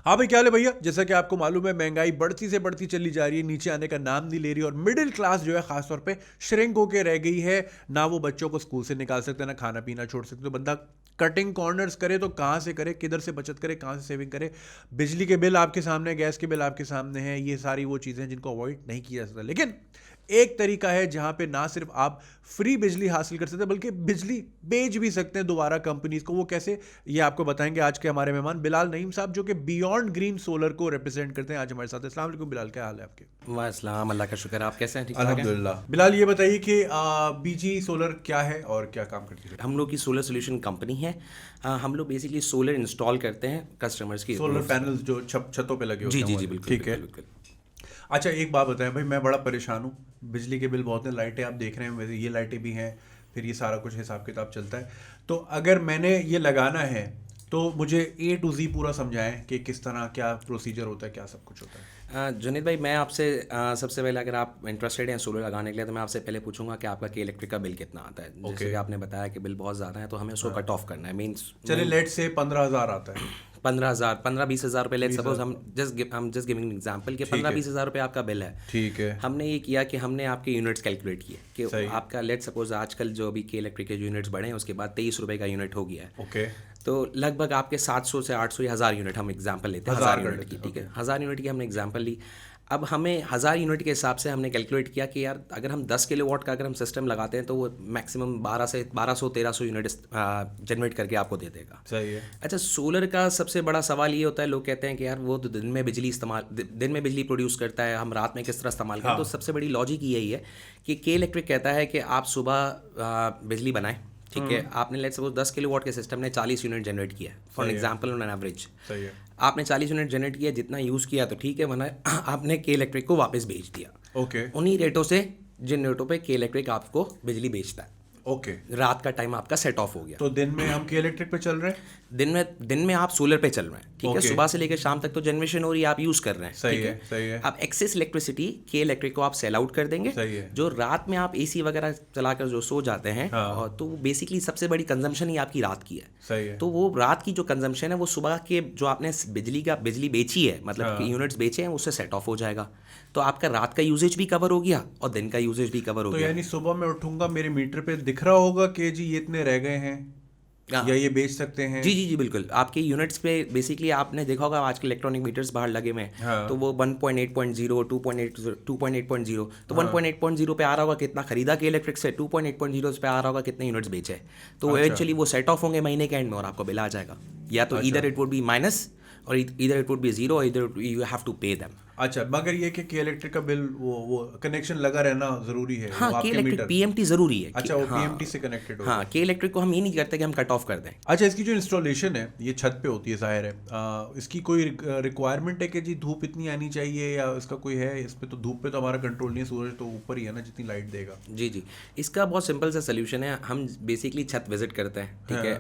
हाँ भाई, क्या हाल है भैया? जैसा कि आपको मालूम है, महंगाई बढ़ती से बढ़ती चली जा रही है, नीचे आने का नाम नहीं ले रही, और मिडिल क्लास जो है खासतौर पे श्रिंक होके रह गई है। ना वो बच्चों को स्कूल से निकाल सकते हैं, ना खाना पीना छोड़ सकते। तो बंदा कटिंग कॉर्नर्स करे तो कहाँ से करे, किधर से बचत करे, कहाँ से सेविंग करे? बिजली के बिल आपके सामने, गैस के बिल आपके सामने हैं। ये सारी वो चीज़ें हैं जिनको अवॉइड नहीं किया जा सकता। लेकिन एक तरीका है जहां पे ना सिर्फ आप फ्री बिजली हासिल कर सकते हैं, बल्कि बिजली बेच भी सकते हैं दोबारा कंपनीज को। वो कैसे, ये आपको बताएंगे आज के हमारे मेहमान बिलाल नईम साहब, जो कि बियॉन्ड ग्रीन सोलर को रिप्रेजेंट करते हैं। आज हमारे साथ। अस्सलाम वालेकुम बिलाल, क्या हाल है आपके? वाह इस्लाम, अल्लाह का शुक्र। आप कैसे हैं? ठीक ठाक हैं? अल्हम्दुलिल्लाह। बिलाल, ये बताइए कि बीजी सोलर क्या है और क्या काम करती है? हम लोग की सोलर सोल्यूशन कंपनी है। हम लोग बेसिकली सोलर इंस्टॉल करते हैं कस्टमर्स की। सोलर पैनल्स जो छतों पे लगे होते जी हैं जी वो जी, वाले। बिल्कुल ठीक है। बिल्कुल बिल्कुल। अच्छा, एक बात बताएं भाई, मैं बड़ा परेशान हूँ। बिजली के बिल बहुत हैं, लाइटें आप देख रहे हैं, वैसे ये लाइटें भी हैं, फिर ये सारा कुछ हिसाब किताब चलता है। तो अगर मैंने ये लगाना है तो मुझे A to Z पूरा समझाएं कि किस तरह, क्या प्रोसीजर होता है, क्या सब कुछ होता है। जुनेद भाई, मैं आपसे सबसे पहले, अगर आप इंटरेस्टेड हैं सोलर लगाने के लिए, तो मैं आपसे पहले पूछूंगा कि आपका के इलेक्ट्रिक का बिल कितना आता है। जैसे कि आपने बताया कि बिल बहुत ज़्यादा है, तो हमें उसको कट ऑफ करना है। मीन्स चलिए लेट से 15,000 आता है। 15-20 हज़ार रुपये लेट सपोज, हम जस्ट गिविंग एग्जांपल कि 15-20 हज़ार रुपये आपका बिल है। ठीक है। हमने ये किया कि हमने आपके यूनिट्स कैलकुलेट किए कि सही। आपका लेट सपोज आजकल जो अभी के इलेक्ट्रिक के यूनिट्स बढ़े हैं, उसके बाद 23 रुपये का यूनिट हो गया है। ओके। तो लगभग आपके 700 से 800 या 1000 यूनिट, हम एग्जांपल लेते हैं 1000 यूनिट की। ठीक है, 1000 यूनिट की हमने एग्जांपल ली। अब हमें 1000 यूनिट के हिसाब से हमने कैलकुलेट किया कि यार अगर हम 10 किलोवाट का अगर हम सिस्टम लगाते हैं तो वो मैक्सिमम 1200-1300 यूनिट जनरेट करके आपको दे देगा। सही है। अच्छा, सोलर का सबसे बड़ा सवाल ये होता है, लोग कहते हैं कि यार वो तो दिन में बिजली प्रोड्यूस करता है, हम रात में किस तरह इस्तेमाल करें। हाँ। तो सबसे बड़ी लॉजिक यही है कि के इलेक्ट्रिक कहता है कि आप सुबह बिजली बनाएं। ठीक है, आपने लेट्स सपोज 10 किलोवाट के सिस्टम ने 40 यूनिट जनरेट किया है, for example on an average. सही है। आपने 40 यूनिट जनरेट किया, जितना यूज़ किया तो ठीक है, वरना आपने के इलेक्ट्रिक को वापस भेज दिया। ओके। उन्हीं रेटों से जिन रेटों पे के इलेक्ट्रिक आपको बिजली बेचता है। ओके। रात का टाइम आपका सेट ऑफ हो गया। तो दिन में हम के इलेक्ट्रिक पे चल रहे हैं, दिन में आप सोलर पे चल रहे हैं। ठीक है, Okay. सुबह से लेकर शाम तक तो जनरेशन हो रही है, आप यूज़ कर रहे हैं। सही ठीक है, सही है। आप एक्सेस इलेक्ट्रिसिटी के इलेक्ट्रिक को आप सेल आउट कर देंगे। सही है। जो रात में आप एसी वगैरह चलाकर जो सो जाते हैं, हाँ। और तो बेसिकली सबसे बड़ी कंजम्पशन ही आपकी रात की है। सही है। तो वो रात की जो कंजम्पशन है, वो सुबह के जो आपने बिजली बेची है, मतलब हाँ। कि यूनिट्स बेचे हैं, उससे सेट ऑफ हो जाएगा। तो आपका रात का यूजेज भी कवर हो गया और दिन का यूजेज भी कवर हो तो गया। यानी सुबह मैं उठूंगा, मेरे मीटर पे दिख रहा होगा कि जी ये इतने रह गए हैं, हाँ। या ये बेच सकते हैं? जी जी जी, बिल्कुल। आपके यूनिट्स पे बेसिकली आपने देखा होगा आजकल इलेक्ट्रॉनिक मीटर्स बाहर लगे हुए हैं। हाँ। तो वो 1.8.0, 2.8.0, तो 1.8.0 पे आ रहा होगा कितना खरीदा के इलेक्ट्रिक से, 2.8.0 पे आ रहा होगा कितने यूनिट्स बेचे। तो इवेंचुअली वो सेट ऑफ होंगे महीने के एंड में और आपको बिल आ जाएगा। या तो either it would be minus, और either it would be zero, either you have to pay them. अच्छा, मगर ये कि इलेक्ट्रिक का बिल वो कनेक्शन लगा रहना जरूरी है? हाँ, वो के आपके इलेक्ट्रिक मीटर। पीएमटी जरूरी है। अच्छा, वो हाँ, पीएमटी से कनेक्टेड हो? हाँ, के इलेक्ट्रिक को हम ये नहीं करते कि हम कट ऑफ कर दें। अच्छा, इसकी जो इंस्टॉलेशन है ये छत पे होती है, जाहिर है। इसकी कोई रिक्वायरमेंट है कि जी धूप इतनी आनी चाहिए, या इसका कोई है इस पे? तो धूप पे तो हमारा कंट्रोल नहीं है, सूरज तो ऊपर ही है ना, जितनी लाइट देगा। जी जी, इसका बहुत सिंपल सा सोल्यूशन है। हम बेसिकली छत विजिट करते हैं। ठीक है,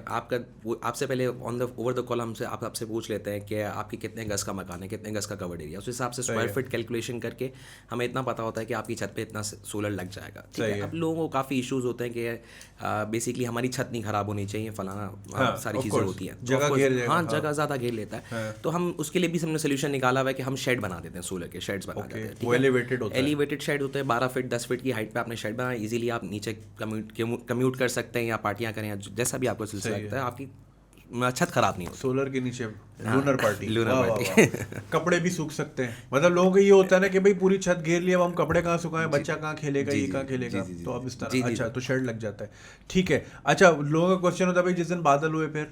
आपसे पहले ओवर द कॉल आपसे पूछ लेते हैं कि आपकी कितने गज का मकान है, कितने गज का कवर्ड एरिया, उस हिसाब से स्क्वायर फीट कैलकुलेशन करके हमें इतना पता होता है कि आपकी छत पे इतना सोलर लग जाएगा। ठीक है, अब लोगों को काफ़ी इश्यूज होते हैं कि बेसिकली हमारी छत नहीं खराब होनी चाहिए, फलाना सारी चीज़ें होती हैं। जगह घेर जाएगा। हाँ, जगह ज़्यादा घेर लेता है। तो हम उसके लिए भी हमने सोल्यूशन निकाला हुआ है कि हम शेड बना देते हैं, सोलर के शेड्स बना देते हैं। वो एलिवेटेड होता है? एलिवेटेड शेड होते हैं, 12 फीट 10 फीट की हाइट पे आपने शेड बनाया, इजीली आप नीचे कम्यूट कर सकते हैं, या पार्टियां करें, या जैसा भी आपको सिलसिला लगता है, आपकी छत खराब नहीं होती। सोलर के नीचे लूनर पार्टी। Lunar party. कपड़े भी सूख सकते हैं, मतलब लोगों को ये होता है ना कि भाई पूरी छत घेर लिया, अब हम कपड़े कहाँ सुखाएं, बच्चा कहाँ खेलेगा, ये कहाँ खेलेगा, तो अब इस तरह। अच्छा, तो शेड लग जाता है। ठीक है। अच्छा, लोगों का क्वेश्चन होता है भाई जिस दिन बादल हुए फिर?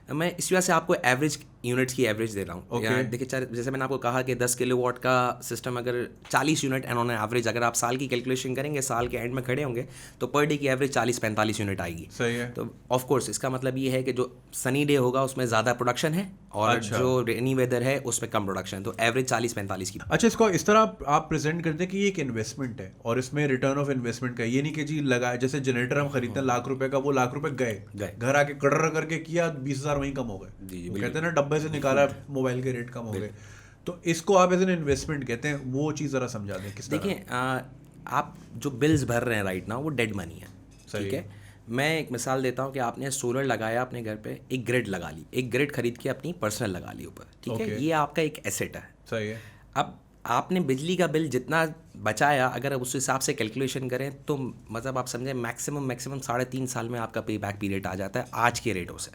मैं इस वजह से आपको एवरेज यूनिट्स की एवरेज दे रहा हूँ। देखिए, जैसे मैंने आपको कहा कि 10 किलोवाट का सिस्टम अगर 40 यूनिट एंड ऑन एवरेज, अगर आप साल की कैलकुलेशन करेंगे, साल के एंड में खड़े होंगे, तो पर डे की एवरेज 40-45 यूनिट आएगी। सही है। तो ऑफ कोर्स इसका मतलब ये है कि जो सनी डे होगा उसमें ज़्यादा प्रोडक्शन है, और जो रेनी वेदर है उसमें कम प्रोडक्शन है, तो एवरेज 40-45 की। अच्छा, इसको इस तरह आप प्रेजेंट करते हैं कि ये एक इन्वेस्टमेंट है और इसमें रिटर्न ऑफ इन्वेस्टमेंट का, ये नहीं कि जी लगा, जैसे जनरेटर हम खरीदते हैं लाख रुपए का, वो लाख रुपए गए, घर आके कड़र करके किया, 20,000 वहीं कम हो गए। कहते हैं ना, डब्बे से निकाला, मोबाइल के रेट कम हो गए। तो इसको आप एज एन इन्वेस्टमेंट कहते हैं, वो चीज़ ज़रा समझा दें किस तरह। देखिए, आप जो बिल्स भर रहे हैं राइट नाउ, वो डेड मनी है। ठीक है, मैं एक मिसाल देता हूँ कि आपने सोलर लगाया अपने घर पे, एक ग्रिड लगा ली, एक ग्रिड खरीद के अपनी पर्सनल लगा ली ऊपर, ठीक है, Okay. ये आपका एक एसेट है। सही है। अब आपने बिजली का बिल जितना बचाया, अगर आप उस हिसाब से कैलकुलेशन करें तो मतलब आप समझें मैक्सिमम 3.5 साल में आपका पे बैक पीरियड आ जाता है आज के रेटों से।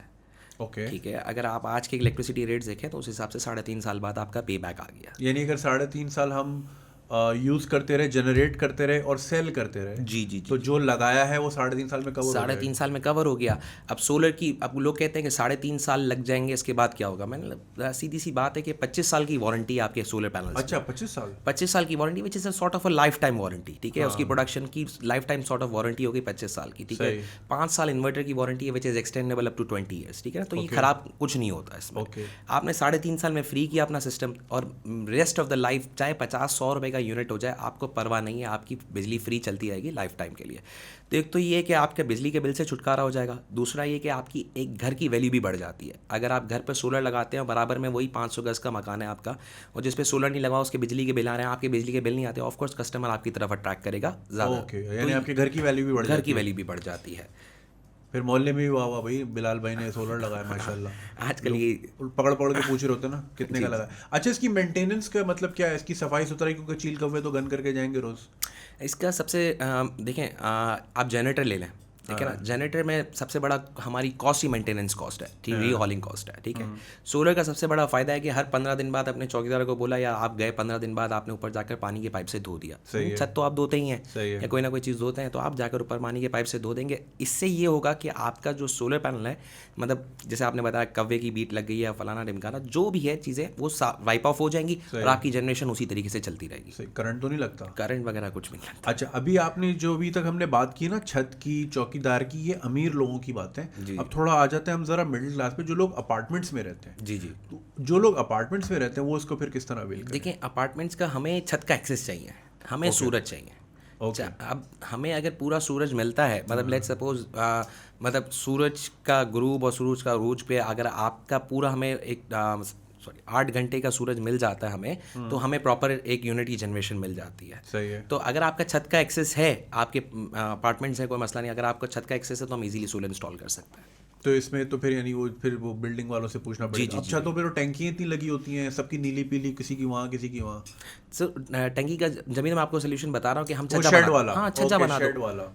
ओके। ठीक है, अगर आप आज के इलेक्ट्रिसिटी रेट्स देखें तो उस हिसाब से 3.5 साल बाद आपका पे बैक आ गया। यानी अगर 3.5 साल हम यूज करते रहे, जनरेट करते रहे और सेल करते रहे, जी जी तो जो लगाया है वो 3.5 साल में कवर हो जाएगा। 3.5 साल में कवर हो गया। अब सोलर की, अब लोग कहते हैं कि 3.5 साल लग जाएंगे, इसके बाद क्या होगा? मैंने सीधी सी बात है कि 25 साल की वारंटी है आपके सोलर पैनल्स। अच्छा, 25 साल? 25 साल की warranty, which is a sort of a life time warranty, ठीक है, उसकी प्रोडक्शन की life time sort of warranty होगी 25 साल की, ठीक है। 5 साल इन्वर्टर की वारंटी है, which is extendable up to 20 years, ठीक है ना, तो ये खराब कुछ नहीं होता इसमें। आपने 3.5 साल में फ्री किया अपना सिस्टम, और रेस्ट ऑफ द लाइफ चाहे 50-100 रुपये का यूनिट हो जाए, आपको परवाह नहीं है, आपकी बिजली फ्री चलती रहेगी लाइफ टाइम के लिए। तो एक तो ये है कि आपके बिजली के बिल से छुटकारा हो जाएगा, दूसरा ये कि आपकी एक घर की वैल्यू भी बढ़ जाती है। अगर आप घर पर सोलर लगाते हैं, बराबर में वही 500 गज का मकान है आपका, और जिस पे सोलर नहीं लगा उसके बिजली के बिल आ रहे हैं, आपके बिजली के बिल नहीं आते, ऑफकोर्स कस्टमर आपकी तरफ अट्रैक्ट करेगा ज़्यादा। ओके, यानी आपके घर की वैल्यू भी बढ़ घर जाती की है। वैल्यू भी बढ़ जाती है। फिर मोहल्ले में भी वाह वाह भाई, बिलाल भाई ने सोलर लगाया माशाल्लाह। आजकल ये पकड़ पकड़ के पूछ रहे होते हैं ना कितने का लगा। अच्छा, इसकी मेंटेनेंस का मतलब क्या है? इसकी सफाई सुथराई, क्योंकि चील कौवे तो गन करके जाएंगे रोज। इसका सबसे देखें, आप जनरेटर ले लें, ठीक है ना, जनरेटर में सबसे बड़ा हमारी कॉस्ट ही मेंटेनेंस कॉस्ट है, ठीक, रीहॉलिंग कॉस्ट है, ठीक है। सोलर का सबसे बड़ा फायदा है कि हर 15 दिन बाद अपने चौकीदार को बोला, या आप गए 15 दिन बाद आपने ऊपर जाकर पानी के पाइप से धो दिया। छत तो आप धोते ही हैं, या कोई ना कोई चीज़ धोते हैं, तो आप जाकर ऊपर पानी के पाइप से धो देंगे। इससे ये होगा कि आपका जो सोलर पैनल है, मतलब जैसे आपने बताया कव्वे की बीट लग गई है, फलाना ढिमकाना, जो भी है चीज़ें, वो वाइप ऑफ हो जाएंगी और आपकी जनरेशन उसी तरीके से चलती रहेगी। करंट तो नहीं लगता? करंट वगैरह कुछ भी नहीं लगता। अच्छा, अभी आपने जो अभी तक हमने बात की ना छत की, चौकीदार की, ये अमीर लोगों की बातें। अब थोड़ा आ जाते हैं हम जरा मिडिल क्लास पे, जो लोग अपार्टमेंट्स में रहते हैं। जी जी, तो जो लोग अपार्टमेंट्स में रहते हैं वो इसको फिर किस तरह अवेल करें? देखिए, अपार्टमेंट्स का हमें छत का एक्सेस चाहिए, हमें सूरज चाहिए। Okay. अब हमें अगर पूरा सूरज मिलता है, मतलब लेट्स सपोज मतलब सूरज का ग्रूब और सूरज का रूज पे अगर आपका पूरा हमें एक 8 घंटे का सूरज मिल जाता है हमें, तो हमें प्रॉपर एक यूनिट की जनरेशन मिल जाती है। सही है। तो अगर आपका छत का एक्सेस है, आपके अपार्टमेंट्स है, कोई मसला नहीं, अगर आपका छत का एक्सेस है तो हम इजीली सोलर इंस्टॉल कर सकते हैं। तो इसमें तो फिर यानी वो बिल्डिंग वालों से पूछना पड़ेगा। अच्छा, तो फिर टैंकियाँ इतनी लगी होती हैं सबकी, नीली पीली, किसी की वहाँ किसी की वहाँ। सो टैंकी का जमीन में आपको सोल्यूशन बता रहा हूँ कि हम छज्जा शेड वाला। हाँ, छज्जा बना दो। शेड वाला।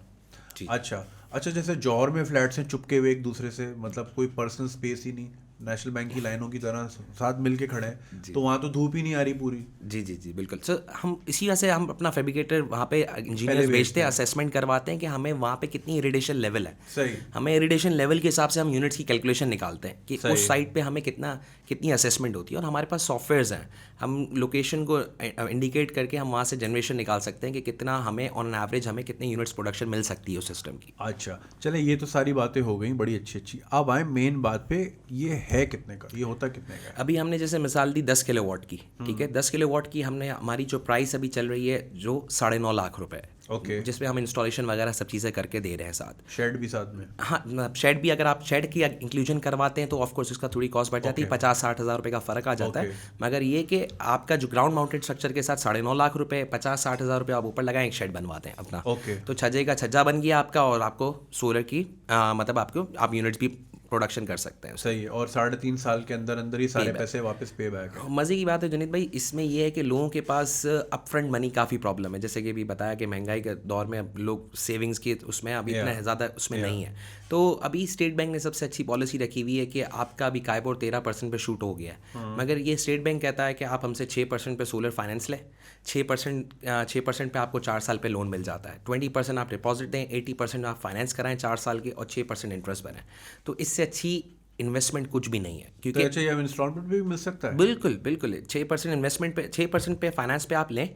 अच्छा, जैसे जौहर में फ्लैट्स हैं चुपके हुए एक दूसरे से, मतलब कोई पर्सनल स्पेस ही नहीं, नेशनल बैंक की लाइनों की तरह साथ मिलके खड़े हैं, तो वहाँ तो धूप ही नहीं आ रही पूरी। जी जी जी, बिल्कुल सर। हम इसी वजह से हम अपना फैब्रिकेटर वहाँ पे इंजीनियर्स भेजते हैं, असेसमेंट करवाते हैं कि हमें वहाँ पे कितनी इरिडेशन लेवल है। सही। हमें इरिडेशन लेवल के हिसाब से हम यूनिट्स की कैलकुलेशन निकालते हैं कि उस साइट पे हमें कितनी असेसमेंट होती है, और हमारे पास सॉफ्टवेयर्स हैं, हम लोकेशन को इंडिकेट करके हम वहाँ से जनरेशन निकाल सकते हैं कि कितना हमें ऑन एवरेज हमें कितने यूनिट्स प्रोडक्शन मिल सकती है उस सिस्टम की। अच्छा, चले, ये तो सारी बातें हो गई बड़ी अच्छी। अब आए मेन बात पे, ये है कितने का, ये होता कितने का? अभी हमने जैसे मिसाल दी 10 किलोवाट की, ठीक है, 10 किलोवाट की हमने, हमारी जो प्राइस अभी चल रही है जो 9.5 लाख रुपए, ओके, जिसमें हम इंस्टॉलेशन वगैरह सब चीज़ें करके दे रहे हैं, साथ शेड भी साथ में। हाँ, शेड भी, अगर आप शेड की इंक्लूजन करवाते हैं तो ऑफकोर्स इसका थोड़ी कॉस्ट बढ़ जाती है, 50-60 हज़ार रुपये का फ़र्क आ जाता है। मगर ये कि आपका जो ग्राउंड माउंटेड स्ट्रक्चर के साथ 9.5 लाख रुपए, 50-60 हज़ार रुपये आप ऊपर लगाएं, एक शेड बनवाते हैं अपना, तो छज्जे का छज्जा बन गया आपका, और आपको सोलर की मतलब आप यूनिट्स भी प्रोडक्शन कर सकते हैं। सही है। और 3.5 साल के अंदर अंदर ही सारे पैसे वापस पे बैक है। मज़े की बात है जुनीद भाई, इसमें यह है कि लोगों के पास अपफ्रंट मनी काफ़ी प्रॉब्लम है, जैसे कि अभी बताया कि महंगाई के दौर में अब लोग सेविंग्स की उसमें अभी इतना ज़्यादा उसमें नहीं है। तो अभी स्टेट बैंक ने सबसे अच्छी पॉलिसी रखी हुई है कि आपका अभी काइबोर 13% पे शूट हो गया है, मगर ये स्टेट बैंक कहता है कि आप हमसे 6% पे सोलर फाइनेंस लें, 6% पे आपको 4 साल पे लोन मिल जाता है, 20% आप डिपॉजिट दें, 80% आप फाइनेंस कराएं 4 साल के, और 6% इंटरेस्ट भरें। तो इससे अच्छी इन्वेस्टमेंट कुछ भी नहीं है, क्योंकि अच्छा, ये इंस्टॉलमेंट भी मिल सकता है। बिल्कुल 6% इन्वेस्टमेंट पे, 6% पे फाइनेंस पे आप लें।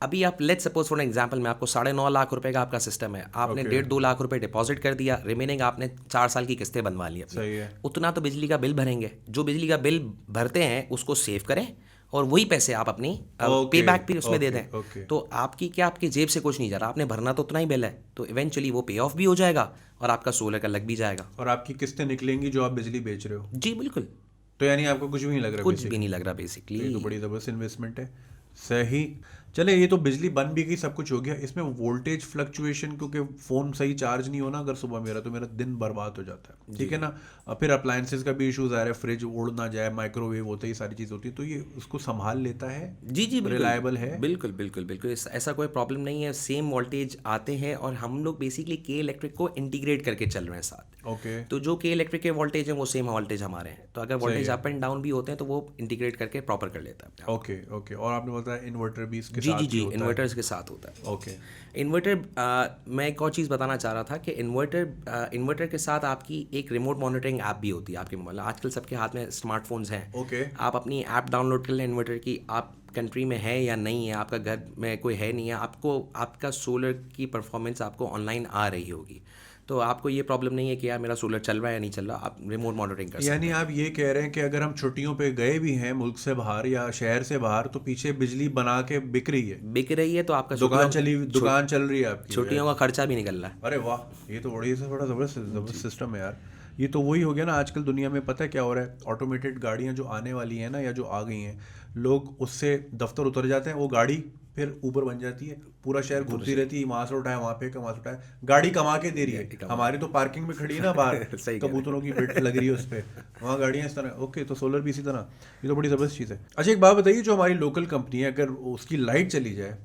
अभी आप लेट्स सपोज फॉर एग्जांपल में आपको 9.5 लाख रुपए का आपका सिस्टम है, आपने 1.5-2 लाख रुपए डिपॉजिट कर दिया, रिमेनिंग आपने 4 साल की किस्तें बनवा ली अपनी। सही है। उतना तो बिजली का बिल भरेंगे, जो बिजली का बिल भरते हैं उसको सेव करें, और वही पैसे आप अपनी पे बैक भी उसमें दे दें। तो आपकी जेब से कुछ नहीं जा रहा, आपने भरना तो उतना ही बिल है, तो इवेंचुअली वो पे ऑफ भी हो जाएगा और आपका सोलर का लग भी जाएगा, और आपकी किस्तें निकलेंगी जो आप बिजली बेच रहे हो। जी बिल्कुल। तो यानी आपको कुछ भी नहीं लग रहा? कुछ भी नहीं लग रहा बेसिकली। ये तो बड़ी ज़बरदस्त इन्वेस्टमेंट है। सही। चले, ये तो बिजली बन भी गई, सब कुछ हो गया, इसमें वोल्टेज फ्लक्चुएशन, क्योंकि फ़ोन सही चार्ज नहीं होना अगर सुबह मेरा, तो मेरा दिन बर्बाद हो जाता है, ठीक है ना। फिर अप्लायंसेस का भी इश्यूज आ रहा है, फ्रिज उड़ ना जाए, माइक्रोवेव होते ही सारी चीज़ होती है, तो ये उसको संभाल लेता है, जी बिल्कुल रिलायबल है। बिल्कुल बिल्कुल बिल्कुल ऐसा कोई प्रॉब्लम नहीं है, सेम वोल्टेज आते हैं और हम लोग बेसिकली के इलेक्ट्रिक को इंटीग्रेट करके चल रहे हैं साथ। ओके, तो जो के इलेक्ट्रिक के वोल्टेज है वो सेम वोल्टेज हमारे हैं, तो अगर वोल्टेज है। अप एंड डाउन भी होते हैं तो वो इंटीग्रेट करके प्रॉपर कर लेता है अपने आप। ओके ओके, और आपने बताया इन्वर्टर भी इसके जी साथ जी ही जी, होता है। इन्वर्टर्स के साथ होता है। ओके इन्वर्टर, मैं एक और चीज़ बताना चाह रहा था कि इन्वर्टर के साथ आपकी एक रिमोट मॉनिटरिंग ऐप भी होती है आपके मोबाइल। आजकल सबके हाथ में स्मार्टफोन्स हैं। ओके, आप अपनी ऐप डाउनलोड कर लें इन्वर्टर की, आप कंट्री में है या नहीं है, आपका घर में कोई है नहीं है, आपको आपका सोलर की परफॉर्मेंस आपको ऑनलाइन आ रही होगी, तो आपको ये प्रॉब्लम नहीं है कि यार मेरा सोलर चल रहा है या नहीं चल रहा, आप रिमोट मॉनिटरिंग कर सकते यानी आप ये कह रहे हैं कि अगर हम छुट्टियों पे गए भी हैं मुल्क से बाहर या शहर से बाहर, तो पीछे बिजली बना के बिक रही है, हैं। बिक रही है तो आपका दुकान चल रही है आपकी। छुट्टियों का खर्चा भी निकल रहा है। अरे वाह, ये तो बड़ा ज़बरदस्त सिस्टम है यार। ये तो वही हो गया ना, आजकल दुनिया में पता है क्या हो रहा है, ऑटोमेटेड गाड़ियाँ जो आने वाली हैं ना, या जो आ गई हैं, लोग उससे दफ्तर उतर जाते हैं, वो गाड़ी फिर ऊबर बन जाती है, पूरा शहर घूमती रहती है, वहाँ से उठाए वहाँ पे, वहाँ से उठाए, गाड़ी कमा के दे रही है। हमारी तो पार्किंग में खड़ी है ना बाहर, सही कह रहे कबूतरों की बिट लग रही है उस पर, वहाँ गाड़ियाँ इस तरह। ओके, तो सोलर भी इसी तरह, ये तो बड़ी ज़बरदस्त चीज़ है। अच्छा, एक बात बताइए, जो हमारी लोकल कंपनी है, अगर उसकी लाइट चली जाए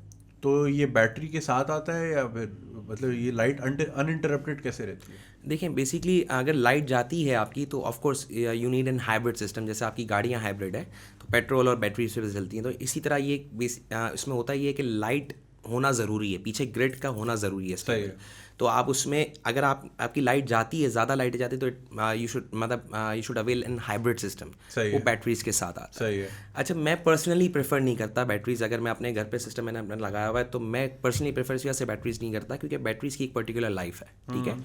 तो ये बैटरी के साथ आता है, या फिर मतलब ये लाइट अनइंटरप्टेड कैसे रहती है? देखिए बेसिकली अगर लाइट जाती है आपकी तो of course you need an hybrid system. जैसे आपकी गाड़ियाँ हाइब्रिड है तो पेट्रोल और बैटरी से चलती हैं, तो इसी तरह ये इसमें होता ही है कि लाइट होना ज़रूरी है, पीछे ग्रिड का होना ज़रूरी है इसके सही अंदर। है। तो आप उसमें अगर आपकी लाइट जाती है, ज़्यादा लाइट जाती है, तो you should avail an hybrid system, सही वो है। बैटरीज के साथ आता है। सही है। अच्छा, मैं पर्सनली प्रेफर नहीं करता बैटरीज। अगर मैं अपने घर पे सिस्टम मैंने अपना लगाया हुआ है तो मैं पर्सनली प्रेफर इस वजह से बैटरीज नहीं करता, क्योंकि बैटरीज की एक पर्टिकुलर लाइफ है, ठीक है।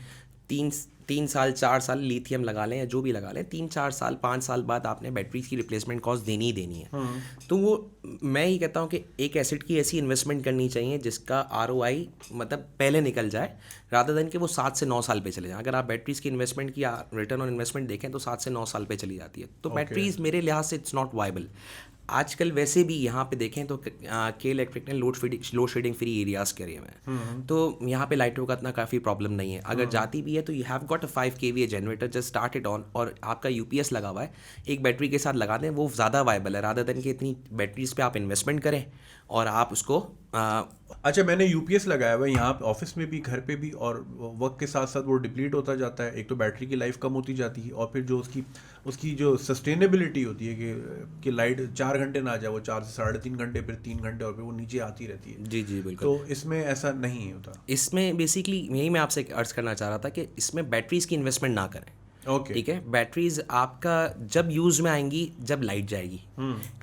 3 साल 4 साल लिथियम लगा लें या जो भी लगा लें, 3 4 साल 5 साल बाद आपने बैटरीज की रिप्लेसमेंट कॉस्ट देनी ही देनी है। तो वो मैं ही कहता हूँ कि एक एसेट की ऐसी इन्वेस्टमेंट करनी चाहिए जिसका ROI मतलब पहले निकल जाए, रादर देन कि वो 7 से 9 साल पे चले जाए। अगर आप बैटरीज की इन्वेस्टमेंट की रिटर्न ऑन इन्वेस्टमेंट देखें तो 7 से 9 साल पे चली जाती है। तो बैटरीज मेरे लिहाज से इट्स नॉट वाइबल। आजकल वैसे भी यहाँ पे देखें तो के इलेक्ट्रिक ने लोड शेडिंग फ्री एरियाज के एरिया में, तो यहाँ पे लाइटों का इतना काफ़ी प्रॉब्लम नहीं है। अगर जाती भी है तो you have got a 5 kVA generator, just start it on, और आपका UPS लगा हुआ है, एक बैटरी के साथ लगा दें, वो ज़्यादा वाइबल है रादर देन कि इतनी बैटरीज पे आप इन्वेस्टमेंट करें और आप उसको अच्छा, मैंने UPS लगाया हुआ है यहाँ पे, ऑफिस में भी, घर पे भी, और वक्त के साथ साथ वो डिप्लीट होता जाता है। एक तो बैटरी की लाइफ कम होती जाती है, और फिर जो उसकी जो सस्टेनेबिलिटी होती है कि लाइट 4 घंटे ना जाए, वो 4 से 3.5 घंटे, फिर 3 घंटे, और फिर वो नीचे आती रहती है। जी जी बिल्कुल। तो इसमें ऐसा नहीं होता। इसमें बेसिकली यही मैं आपसे अर्ज करना चाह रहा था कि इसमें बैटरीज की इन्वेस्टमेंट ना करें। ओके, ठीक है, बैटरीज आपका जब यूज में आएंगी जब लाइट जाएगी।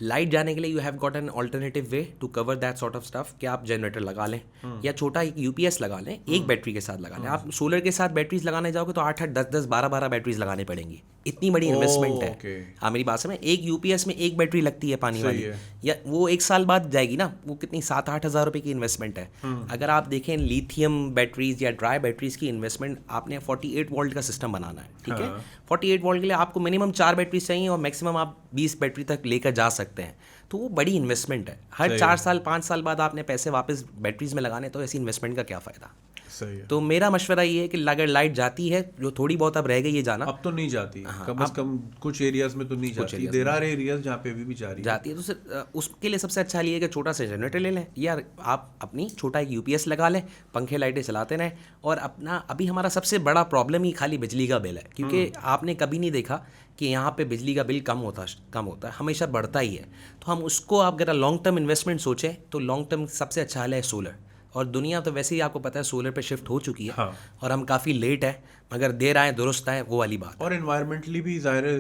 लाइट जाने के लिए you have got an alternative way to cover that sort of stuff कि आप जनरेटर लगा लें या छोटा एक UPS लगा लें, एक बैटरी के साथ लगा लें। आप सोलर के साथ बैटरीज लगाने जाओगे तो 8-8 10-10 12-12 बैटरीज लगाने पड़ेंगी, इतनी बड़ी इन्वेस्टमेंट है। हाँ, मेरी बात समझ, एक UPS में एक बैटरी लगती है पानी वाली, या वो 1 साल बाद जाएगी ना, वो कितनी 7-8 हज़ार रुपये की इन्वेस्टमेंट है। अगर आप देखें लिथियम बैटरीज या ड्राई बैटरीज की इन्वेस्टमेंट, आपने 48 वोल्ट का सिस्टम बनाना है, ठीक है। 48 वोल्ट के लिए आपको मिनिमम 4 बैटरीज चाहिए और मैक्सिमम आप 20 बैटरी तक लेकर जा सकते हैं। तो वो बड़ी इन्वेस्टमेंट है। हर 4 साल 5 साल बाद आपने पैसे वापस बैटरीज में लगाने, तो ऐसी इन्वेस्टमेंट का क्या फ़ायदा। सही है। तो मेरा मशवरा ये है कि अगर लाइट जाती है, जो थोड़ी बहुत अब रह गई है जाना, अब तो नहीं जाती, कम से कम कुछ एरियाज में तो नहीं जाती, देर आर एरियाज जहाँ पे अभी भी जाती है, तो सिर्फ उसके लिए सबसे अच्छा ये है कि छोटा सा जनरेटर ले लें, या आप अपनी छोटा एक UPS लगा लें, पंखे लाइटें चलाते रहें। और अपना अभी हमारा सबसे बड़ा प्रॉब्लम ही खाली बिजली का बिल है, क्योंकि आपने कभी नहीं देखा कि यहाँ पे बिजली का बिल कम होता है, हमेशा बढ़ता ही है। तो हम उसको, आप अगर लॉन्ग टर्म इन्वेस्टमेंट सोचें तो लॉन्ग टर्म सबसे अच्छा है सोलर। और दुनिया तो वैसे ही आपको पता है सोलर पे शिफ्ट हो चुकी है। हाँ। और हम काफ़ी लेट है, मगर देर आए दुरुस्त आए, वो वाली बात। और एनवायरमेंटली भी ज़ाहिर है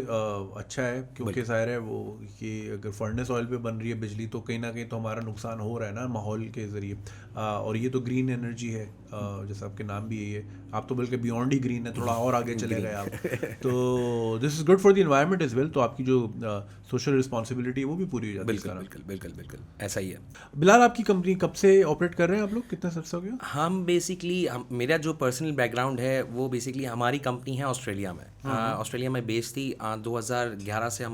अच्छा है, क्योंकि ज़ाहिर है वो कि अगर फर्नेस ऑयल पे बन रही है बिजली, तो कहीं ना कहीं तो हमारा नुकसान हो रहा है ना माहौल के ज़रिए। और ये तो ग्रीन एनर्जी है, जैसा आपके नाम भी यही है, आप तो बल्कि बियॉन्ड ही ग्रीन है, थोड़ा और आगे चले गए आप। तो this is good for the environment as well. तो आपकी जो सोशल रिस्पॉन्सिबिलिटी है वो भी पूरी हो जाती है। बिल्कुल बिल्कुल बिल्कुल ऐसा ही है। बिलाल, आपकी कंपनी कब से ऑपरेट कर रहे हैं आप लोग, कितने अर्सा हो गया? हम बेसिकली मेरा जो पर्सनल बैकग्राउंड है वो बेसिकली बेसिकली हमारी कंपनी है ऑस्ट्रेलिया में, ऑस्ट्रेलिया में बेस्ड थी। 2011 से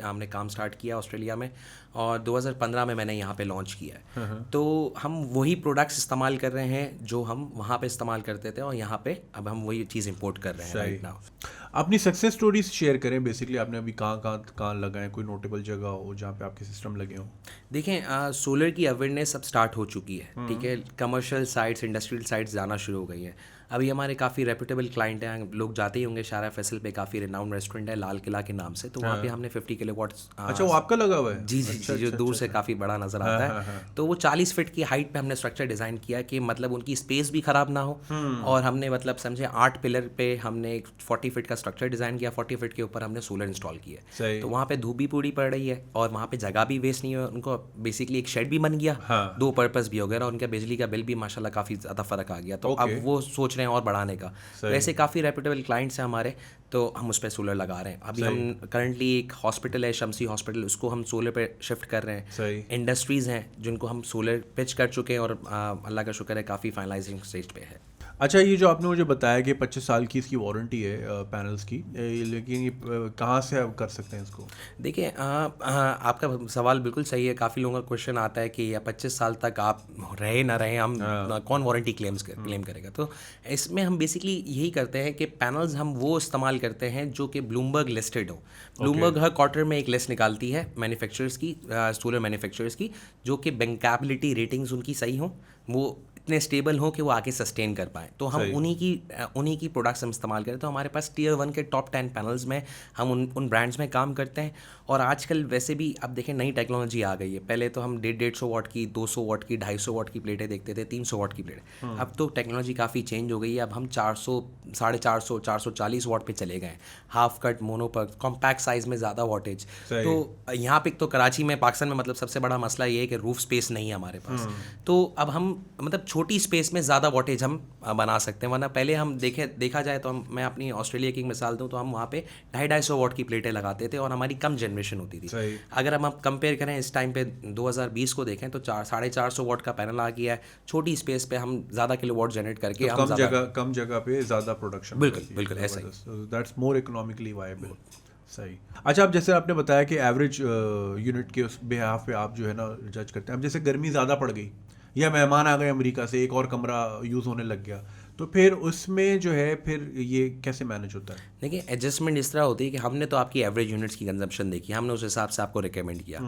हमने काम स्टार्ट किया ऑस्ट्रेलिया में, और 2015 में मैंने यहाँ पे लॉन्च किया है। तो हम वही प्रोडक्ट्स इस्तेमाल कर रहे हैं जो हम वहाँ पे इस्तेमाल करते थे, और यहाँ पे अब हम वही चीज़ इंपोर्ट कर रहे हैं राइट नाउ। अपनी सक्सेस स्टोरीज शेयर करें। बेसिकली आपने अभी कहाँ लगाए, कोई नोटेबल जगह हो जहाँ पे आपके सिस्टम लगे हों? देखें, सोलर की अवेयरनेस अब स्टार्ट हो चुकी है, ठीक है। कमर्शियल साइट्स, इंडस्ट्रियल साइट्स जाना शुरू हो गई हैं। अभी हमारे काफ़ी रेपुटेबल क्लाइंट हैं, लोग जाते ही होंगे। शारा फैसल पे काफ़ी रिनाउंड रेस्टोरेंट है लाल किला के नाम से, तो वहाँ पे हमने 50 किलोवाट्स। अच्छा, वो आपका लगा हुआ है? जी जी जी, जो दूर से काफ़ी बड़ा नज़र आता है। तो वो 40 फीट की हाइट पे हमने स्ट्रक्चर डिज़ाइन किया कि मतलब उनकी स्पेस भी ख़राब ना हो, और हमने मतलब समझे 8 पिलर पे हमने एक 40 फीट का स्ट्रक्चर डिज़ाइन किया, 40 फीट के ऊपर हमने सोलर इंस्टॉल किया। तो वहाँ पे धूप भी पूरी पड़ रही है, और वहाँ पे जगह भी वेस्ट नहीं है उनको। बेसिकली एक शेड भी बन गया, दो पर्पस भी हो गया, और उनका बिजली का बिल भी माशाल्लाह काफ़ी ज़्यादा फ़र्क आ गया। तो अब वो सोच रहे हैं और बढ़ाने का। तो ऐसे काफ़ी रेपुटेबल क्लाइंट्स हैं हमारे, तो हम उस पर सोलर लगा रहे हैं। अभी हम करंटली एक हॉस्पिटल है शमसी हॉस्पिटल, उसको हम सोलर पे शिफ्ट कर रहे हैं। इंडस्ट्रीज़ हैं जिनको हम सोलर पिच कर चुके हैं, और अल्लाह का शुक्र है काफ़ी फाइनलाइजिंग स्टेज पे है। अच्छा, ये जो आपने मुझे बताया कि 25 साल की इसकी वारंटी है पैनल्स की, लेकिन ये कहाँ से आप कर सकते हैं इसको? देखिए, आपका सवाल बिल्कुल सही है। काफ़ी लोगों का क्वेश्चन आता है कि 25 साल तक आप रहे ना रहे, हम कौन वारंटी क्लेम करेगा। तो इसमें हम बेसिकली यही करते हैं कि पैनल्स हम वो इस्तेमाल करते हैं जो कि ब्लूमबर्ग लिस्टेड हो। ब्लूमबर्ग हर क्वार्टर में एक लिस्ट निकालती है मैन्युफैक्चरर्स की, सोलर मैन्युफैक्चरर्स की, जो कि बैंकेबिलिटी रेटिंग्स उनकी सही हो, वो इतने स्टेबल हो कि वो आगे सस्टेन कर पाएँ। तो हम उन्हीं की प्रोडक्ट्स हम इस्तेमाल करें। तो हमारे पास टियर 1 के टॉप 10 पैनल्स में हम उन ब्रांड्स में काम करते हैं। और आजकल वैसे भी अब देखें नई टेक्नोलॉजी आ गई है। पहले तो हम 150 वाट की, 200 वाट की, 250 वाट की प्लेटें देखते थे, 300 वाट की प्लेटें। अब तो टेक्नोलॉजी काफ़ी चेंज हो गई है। अब हम 400, 450, 440 वाट पे चले गए। Half cut, mono PERC, compact size में ज़्यादा वाटेज। तो यहाँ पे तो कराची में, पाकिस्तान में मतलब सबसे बड़ा मसला ये है कि रूफ स्पेस नहीं है हमारे पास। तो अब हम मतलब छोटी स्पेस में ज़्यादा वाटेज हम बना सकते हैं। वरना पहले हम देखा जाए तो मैं अपनी ऑस्ट्रेलिया की मिसाल दूँ तो हम वहाँ पे 250 वाट की प्लेटें लगाते थे, और हमारी कम जनरेशन होती थी। अगर हम कंपेयर करें इस टाइम पे 2020 को देखें तो 450 वाट का पैनल आ गया है। छोटी स्पेस पे हम ज़्यादा किलोवाट जनरेट करके तो कम जगह पे ज़्यादा प्रोडक्शन। बिल्कुल ऐसा ही। That's more economically viable. सही। अच्छा, अब जैसे आपने बताया कि एवरेज यूनिट के उस बिहाफ पे आप जो है ना जज करते हैं। अब जैसे गर्मी ज़्यादा पड़ गई, या मेहमान आ गए अमेरिका से, एक और कमरा यूज़ होने लग गया, तो फिर उसमें जो है फिर ये कैसे मैनेज होता है? देखिए, एडजस्टमेंट इस तरह होती है कि हमने तो आपकी एवरेज यूनिट्स की कंजम्पशन देखी, हमने उस हिसाब से आपको रिकमेंड किया।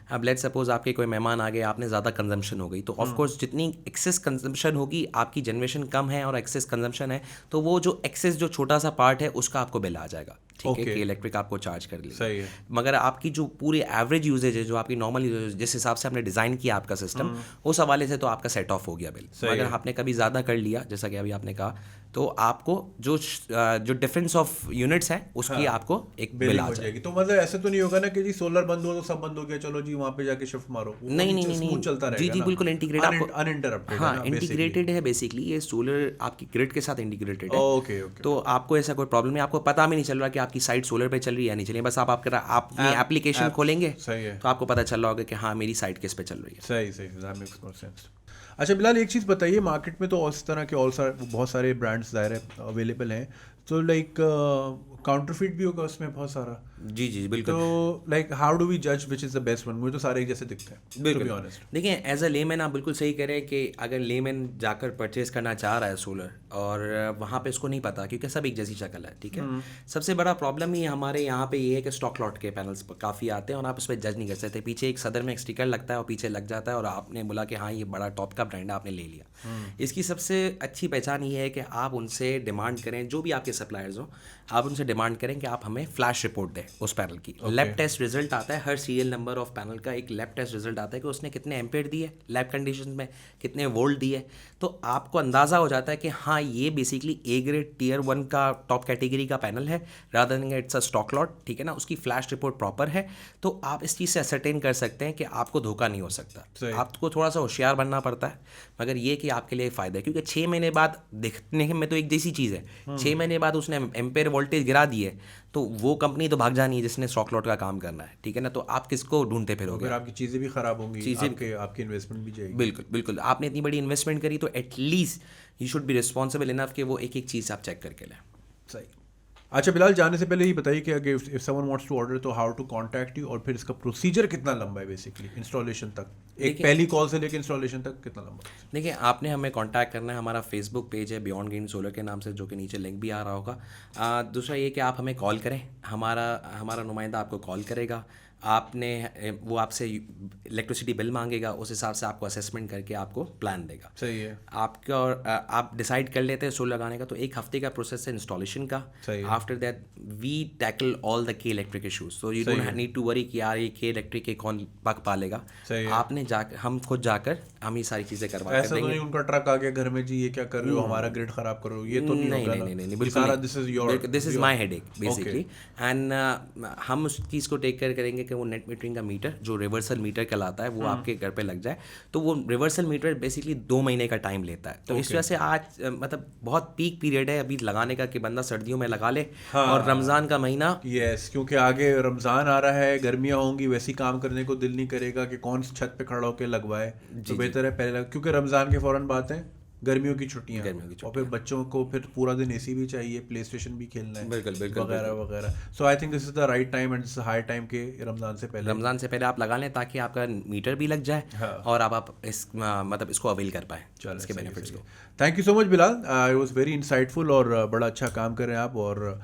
अब लेट्स सपोज आपके कोई मेहमान आ गए, आपने ज़्यादा कंजम्पशन हो गई, तो ऑफकोर्स जितनी एक्सेस कंजम्पशन होगी, आपकी जनरेशन कम है और एक्सेस कंजम्पशन है, तो वो जो एक्सेस जो छोटा सा पार्ट है उसका आपको बिल आ जाएगा, ठीक है, कि इलेक्ट्रिक आपको चार्ज कर लेगा। सही है। मगर आपकी जो पूरी एवरेज यूजेज है, जो आपकी नॉर्मल यूजेज, जिस हिसाब से आपने डिज़ाइन किया आपका सिस्टम, उस हवाले से तो आपका सेट ऑफ हो गया बिल। अगर आपने कभी ज़्यादा कर लिया, जैसा कि अभी आपने कहा, तो आपको जो डिफरेंस ऑफ यूनिट्स हैं उसकी आपको एक बिल आ जाएगी। तो मतलब ऐसे तो नहीं होगा ना कि जी सोलर बंद हो तो सब बंद हो गया, चलो जी वहाँ पे जाके शिफ्ट मारो? नहीं, स्मूथ चलता रहेगा। जी बिल्कुल इंटीग्रेटेड, अनइंटरप्टेड। हाँ, इंटीग्रेटेड है बेसिकली। ये सोलर आपकी ग्रिड के साथ इंटीग्रेटेड है। ओके। तो आपको ऐसा कोई प्रॉब्लम नहीं, आपको पता भी नहीं चल रहा कि आपकी साइट सोलर पे चल रही है या नहीं चल रही है। बस आप अपनी एप्लीकेशन खोलेंगे तो आपको पता चल रहा होगा कि हाँ मेरी साइट किस पे चल रही है। सही, दैट मेक्स मोर सेंस। अच्छा बिलाल, एक चीज़ बताइए, मार्केट में तो इस तरह के बहुत सारे ब्रांड्स ज़ाहिर है अवेलेबल हैं, तो लाइक काउंटरफिट भी होगा उसमें बहुत सारा। जी बिल्कुल। तो लाइक हाउ डू वी जज which is the best one? मुझे तो सारे एक जैसे दिखते हैं, बिल्कुल। To be honest. देखिए, एज अ लेमैन आप बिल्कुल सही कह रहे हैं कि अगर लेमैन जाकर परचेज करना चाह रहा है सोलर, और वहाँ पे उसको नहीं पता क्योंकि सब एक जैसी शक्ल है, ठीक है। सबसे बड़ा प्रॉब्लम ही हमारे यहाँ पे ये है कि स्टॉक लॉट के पैनल्स काफ़ी आते हैं और आप उस पर जज नहीं कर सकते। पीछे एक सदर में एक स्टिकर लगता है और पीछे लग जाता है, और आपने बोला कि हाँ ये बड़ा टॉप का ब्रांड है, आपने ले लिया। इसकी सबसे अच्छी पहचान ये है कि आप उनसे डिमांड करें, जो भी आपके सप्लायर्स हो, आप उनसे डिमांड करें कि आप हमें फ्लैश रिपोर्ट दें उस पैनल की। लैब टेस्ट रिजल्ट आता है, हर सीरियल नंबर ऑफ पैनल का एक लैब टेस्ट रिजल्ट आता है कि उसने कितने एम्पेयर दिए लैब कंडीशंस में, कितने वोल्ट दिए। तो आपको अंदाज़ा हो जाता है कि हाँ ये बेसिकली ए ग्रेड टियर 1 का टॉप कैटेगरी का पैनल है, rather than it's a stock lot, ठीक है ना। उसकी फ्लैश रिपोर्ट प्रॉपर है, तो आप इस चीज़ से असरटेन कर सकते हैं कि आपको धोखा नहीं हो सकता। आपको थोड़ा सा होशियार बनना पड़ता है, मगर ये कि आपके लिए फ़ायदा है, क्योंकि 6 महीने बाद दिखने में तो एक जैसी चीज़ है, 6 महीने बाद उसने एम्पेयर वोल्टेज गिरा दिए तो वो कंपनी तो भाग जानी है जिसने स्टॉक लॉट का काम करना है, ठीक है ना। तो आप किसको ढूंढते फिरोगे? अगर आपकी चीज़ें भी ख़राब होंगी, आपकी इन्वेस्टमेंट भी जाएगी। बिल्कुल। आपने इतनी बड़ी इन्वेस्टमेंट करी तो at least you should be responsible enough कि वो एक एक चीज़ आप चेक करके लें। सही। अच्छा बिलाल, जाने से पहले ये बताइए कि अगर if someone wants to order तो हाउ टू कांटेक्ट यू, और फिर इसका प्रोसीजर कितना लंबा है बेसिकली इंस्टॉलेशन तक, एक देखिए- पहली कॉल से लेकर इंस्टॉलेशन तक कितना लंबा है? देखिए, आपने हमें कांटेक्ट करना है, हमारा फेसबुक पेज है बियॉन्ड ग्रीन सोलर के नाम से, जो कि नीचे लिंक भी आ रहा होगा। दूसरा ये कि आप हमें कॉल करें, हमारा नुमाइंदा आपको कॉल करेगा। वो आपसे इलेक्ट्रिसिटी बिल मांगेगा, उस हिसाब से आपको असेसमेंट करके आपको प्लान देगा। सही है। आपका और आप डिसाइड कर लेते हैं सोलर लगाने का, तो 1 हफ्ते का प्रोसेस है इंस्टॉलेशन का। सही है। After that we tackle all the के electric issues, so you don't need to worry कि यार ये के इलेक्ट्रिक के कौन पक पालेगा। सही है। आपने जाकर हम खुद जाकर हम ये सारी चीज़ें करवा ऐसा तो नहीं उनका ट्रक आ गया घर में, जी ये क्या कर रहे हो, हमारा ग्रिड खराब कर रहे हो, ये तो नहीं होगा ना? नहीं, ये बिल्कुल सारा नहीं। This is my headache basically. Okay. And हम उस चीज़ को टेक केयर करेंगे कि वो नेट मीटरिंग का मीटर जो रिवर्सल मीटर कहलाता है वो आपके घर पे लग जाए। तो वो रिवर्सल मीटर बेसिकली 2 महीने का टाइम लेता है। तो इस वजह से आज मतलब बहुत पीक पीरियड है अभी लगाने का कि बंदा सर्दियों में लगा ले। और रमज़ान का महीना, यस, क्योंकि आगे रमज़ान आ रहा है, गर्मियाँ होंगी, वैसे ही काम करने को दिल नहीं करेगा कि कौन छत पे खड़ा होकर लगवाए। तो बेहतर है पहले क्योंकि रमज़ान के फ़ौरन बात है गर्मियों की छुट्टियाँ, और फिर बच्चों को फिर पूरा दिन एसी भी चाहिए, प्ले स्टेशन भी खेलना है, बिल्कुल वगैरह वगैरह। So I think this is the right time and high time के रमज़ान से पहले आप लगा लें ताकि आपका मीटर भी लग जाए। हाँ। और आप मतलब इसको अवेल कर पाएँ इसके बेनिफिट्स को। Thank you so much Bilal, it was very insightful और बड़ा अच्छा काम कर रहे हैं आप, और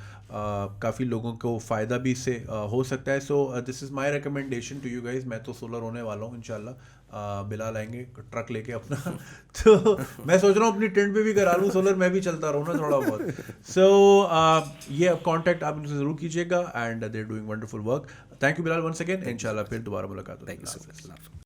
काफ़ी लोगों को फ़ायदा भी इससे हो सकता है। So this is my recommendation to you guys. मैं तो सोलर होने वाला हूँ इंशाल्लाह। बिलाल आएंगे ट्रक लेके अपना तो मैं सोच रहा हूँ अपनी टेंट पे भी करा लूँ सोलर, मैं भी चलता रहूँ ना थोड़ा बहुत। सो ये अब कॉन्टैक्ट आप इनसे ज़रूर कीजिएगा, and they are doing wonderful work. Thank you Bilal once again, इंशाल्लाह फिर दोबारा मुलाकात होगी। Thank you so much.